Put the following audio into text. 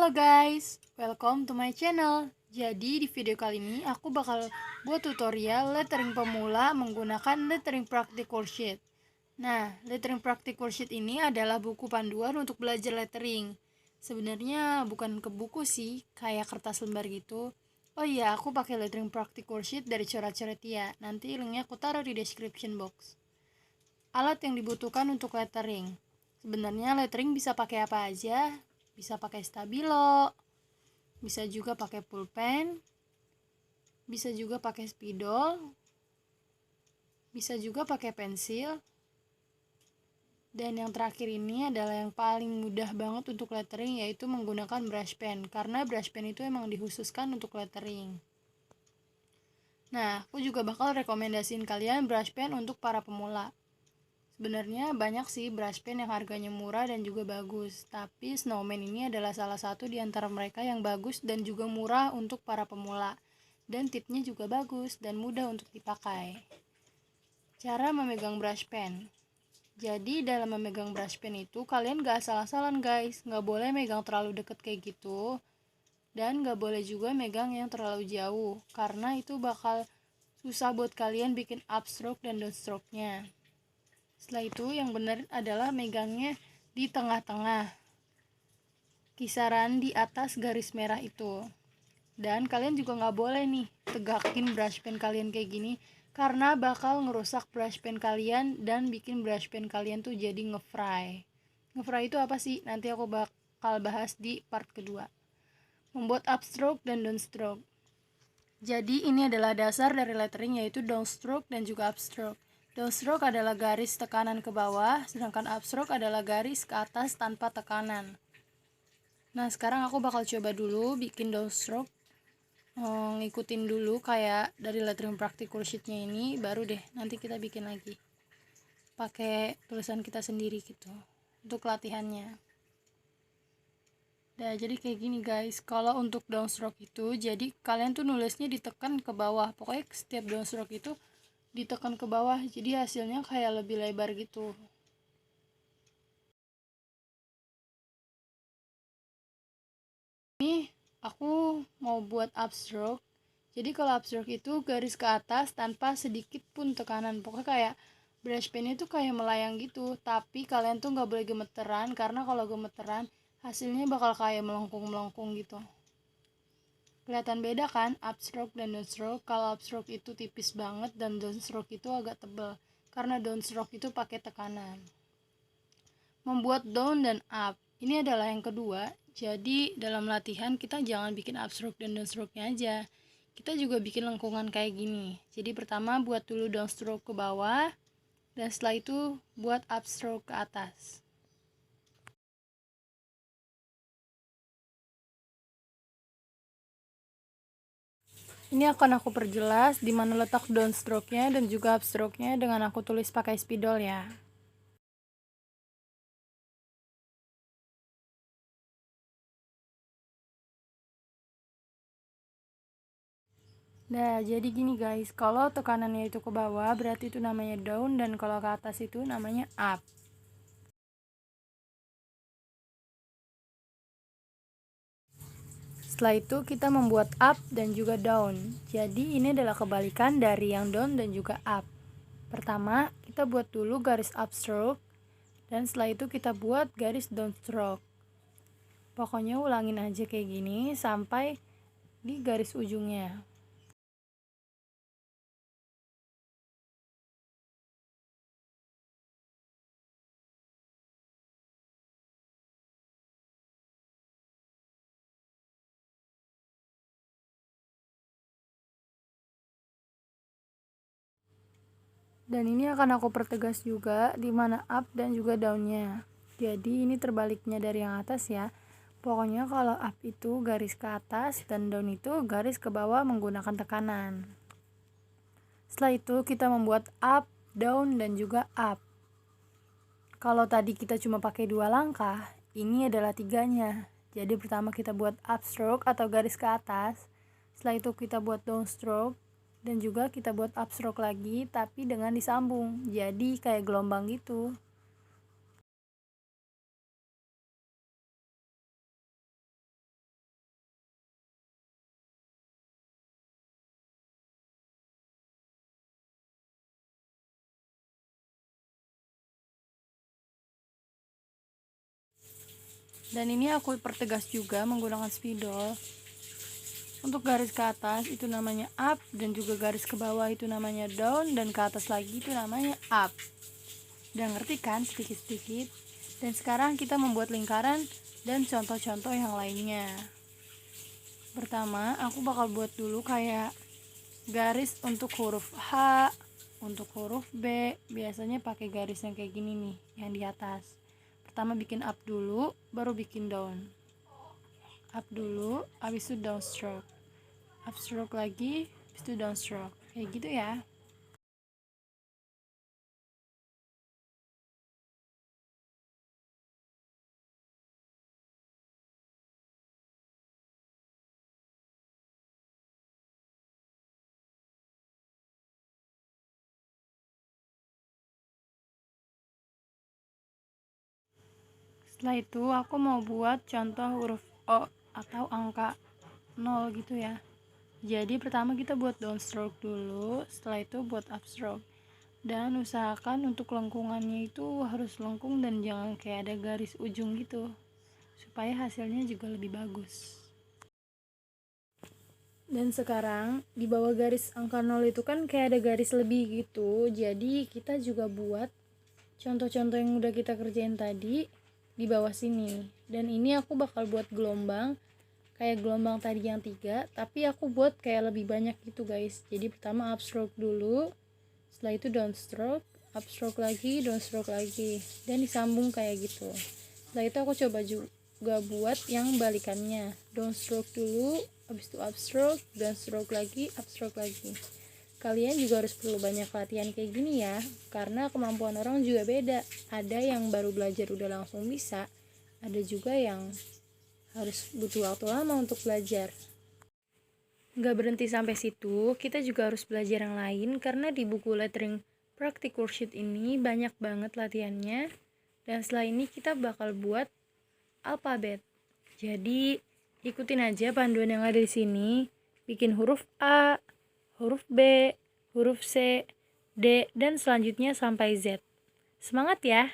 Halo guys, welcome to my channel. Jadi di video kali ini aku bakal buat tutorial lettering pemula menggunakan lettering practical sheet. Nah, lettering practical sheet ini adalah buku panduan untuk belajar lettering. Sebenarnya bukan ke buku sih, kayak kertas lembar gitu. Oh iya, aku pakai lettering practical sheet dari Coret-Coret ya. Nanti linknya aku taruh di description box. Alat yang dibutuhkan untuk lettering. Sebenarnya lettering bisa pakai apa aja? Bisa pakai stabilo, bisa juga pakai pulpen, bisa juga pakai spidol, bisa juga pakai pensil. Dan yang terakhir ini adalah yang paling mudah banget untuk lettering, yaitu menggunakan brush pen. Karena brush pen itu emang dikhususkan untuk lettering. Nah, aku juga bakal rekomendasiin kalian brush pen untuk para pemula. Sebenarnya banyak sih brush pen yang harganya murah dan juga bagus, tapi Snowman ini adalah salah satu di antara mereka yang bagus dan juga murah untuk para pemula. Dan tipnya juga bagus dan mudah untuk dipakai. Cara memegang brush pen. Jadi dalam memegang brush pen itu kalian gak asal-asalan guys, gak boleh megang terlalu deket kayak gitu. Dan gak boleh juga megang yang terlalu jauh, karena itu bakal susah buat kalian bikin upstroke dan downstroke-nya. Setelah itu yang benar adalah megangnya di tengah-tengah, kisaran di atas garis merah itu. Dan kalian juga nggak boleh nih tegakin brush pen kalian kayak gini, karena bakal ngerusak brush pen kalian dan bikin brush pen kalian tuh jadi nge-fry. Nge-fry itu apa sih? Nanti aku bakal bahas di part kedua. Membuat upstroke dan downstroke. Jadi ini adalah dasar dari lettering, yaitu downstroke dan juga upstroke. Downstroke adalah garis tekanan ke bawah, sedangkan upstroke adalah garis ke atas tanpa tekanan. Nah, sekarang aku bakal coba dulu bikin downstroke. Ngikutin dulu kayak dari lettering practical sheet-nya ini, baru deh nanti kita bikin lagi. Pakai tulisan kita sendiri gitu untuk latihannya. Nah, jadi kayak gini guys, kalau untuk downstroke itu, jadi kalian tuh nulisnya ditekan ke bawah. Pokoknya setiap downstroke itu ditekan ke bawah, jadi hasilnya kayak lebih lebar gitu. Ini aku mau buat upstroke. Jadi kalau upstroke itu garis ke atas tanpa sedikit pun tekanan. Pokoknya kayak brush pen itu kayak melayang gitu. Tapi kalian tuh nggak boleh gemeteran, karena kalau gemeteran hasilnya bakal kayak melengkung-melengkung gitu. Kelihatan beda kan upstroke dan downstroke? Kalau upstroke itu tipis banget dan downstroke itu agak tebal, karena downstroke itu pakai tekanan. Membuat down dan up, ini adalah yang kedua. Jadi dalam latihan kita jangan bikin upstroke dan downstroke-nya aja, kita juga bikin lengkungan kayak gini. Jadi pertama buat dulu downstroke ke bawah, dan setelah itu buat upstroke ke atas. Ini akan aku perjelas di mana letak downstroke-nya dan juga upstroke-nya dengan aku tulis pakai spidol ya. Nah, jadi gini guys, kalau tekanannya itu ke bawah berarti itu namanya down, dan kalau ke atas itu namanya up. Setelah itu kita membuat up dan juga down. Jadi ini adalah kebalikan dari yang down dan juga up. Pertama, kita buat dulu garis upstroke, dan setelah itu kita buat garis downstroke. Pokoknya ulangin aja kayak gini sampai di garis ujungnya. Dan ini akan aku pertegas juga di mana up dan juga downnya. Jadi ini terbaliknya dari yang atas ya. Pokoknya kalau up itu garis ke atas dan down itu garis ke bawah menggunakan tekanan. Setelah itu kita membuat up, down, dan juga up. Kalau tadi kita cuma pakai 2 langkah, ini adalah 3-nya. Jadi pertama kita buat upstroke atau garis ke atas. Setelah itu kita buat downstroke, dan juga kita buat upstroke lagi tapi dengan disambung, jadi kayak gelombang gitu. Dan ini aku pertegas juga menggunakan spidol. Untuk garis ke atas itu namanya up, dan juga garis ke bawah itu namanya down, dan ke atas lagi itu namanya up. Udah ngerti kan sedikit-sedikit? Dan sekarang kita membuat lingkaran dan contoh-contoh yang lainnya. Pertama, aku bakal buat dulu kayak garis untuk huruf H, untuk huruf B, biasanya pakai garis yang kayak gini nih, yang di atas. Pertama bikin up dulu, baru bikin down. Up dulu, habis itu down stroke. Up stroke lagi, habis itu down stroke. Kayak gitu ya. Setelah itu aku mau buat contoh huruf O atau angka 0 gitu ya. Jadi pertama kita buat down stroke dulu, setelah itu buat up stroke. Dan usahakan untuk lengkungannya itu harus lengkung dan jangan kayak ada garis ujung gitu, supaya hasilnya juga lebih bagus. Dan sekarang di bawah garis angka 0 itu kan kayak ada garis lebih gitu. Jadi kita juga buat contoh-contoh yang udah kita kerjain tadi di bawah sini. Dan ini aku bakal buat gelombang kayak gelombang tadi yang 3, tapi aku buat kayak lebih banyak gitu guys. Jadi pertama upstroke dulu, setelah itu downstroke, upstroke lagi, downstroke lagi, dan disambung kayak gitu. Setelah itu aku coba juga buat yang balikannya, downstroke dulu, habis itu upstroke, downstroke lagi, upstroke lagi. Kalian juga harus perlu banyak latihan kayak gini ya, karena kemampuan orang juga beda. Ada yang baru belajar udah langsung bisa, ada juga yang harus butuh waktu lama untuk belajar. Nggak berhenti sampai situ, kita juga harus belajar yang lain, karena di buku Lettering Practice Worksheet ini banyak banget latihannya. Dan setelah ini kita bakal buat alfabet. Jadi ikutin aja panduan yang ada di sini, bikin huruf A, huruf B, huruf C, D, dan selanjutnya sampai Z. Semangat ya!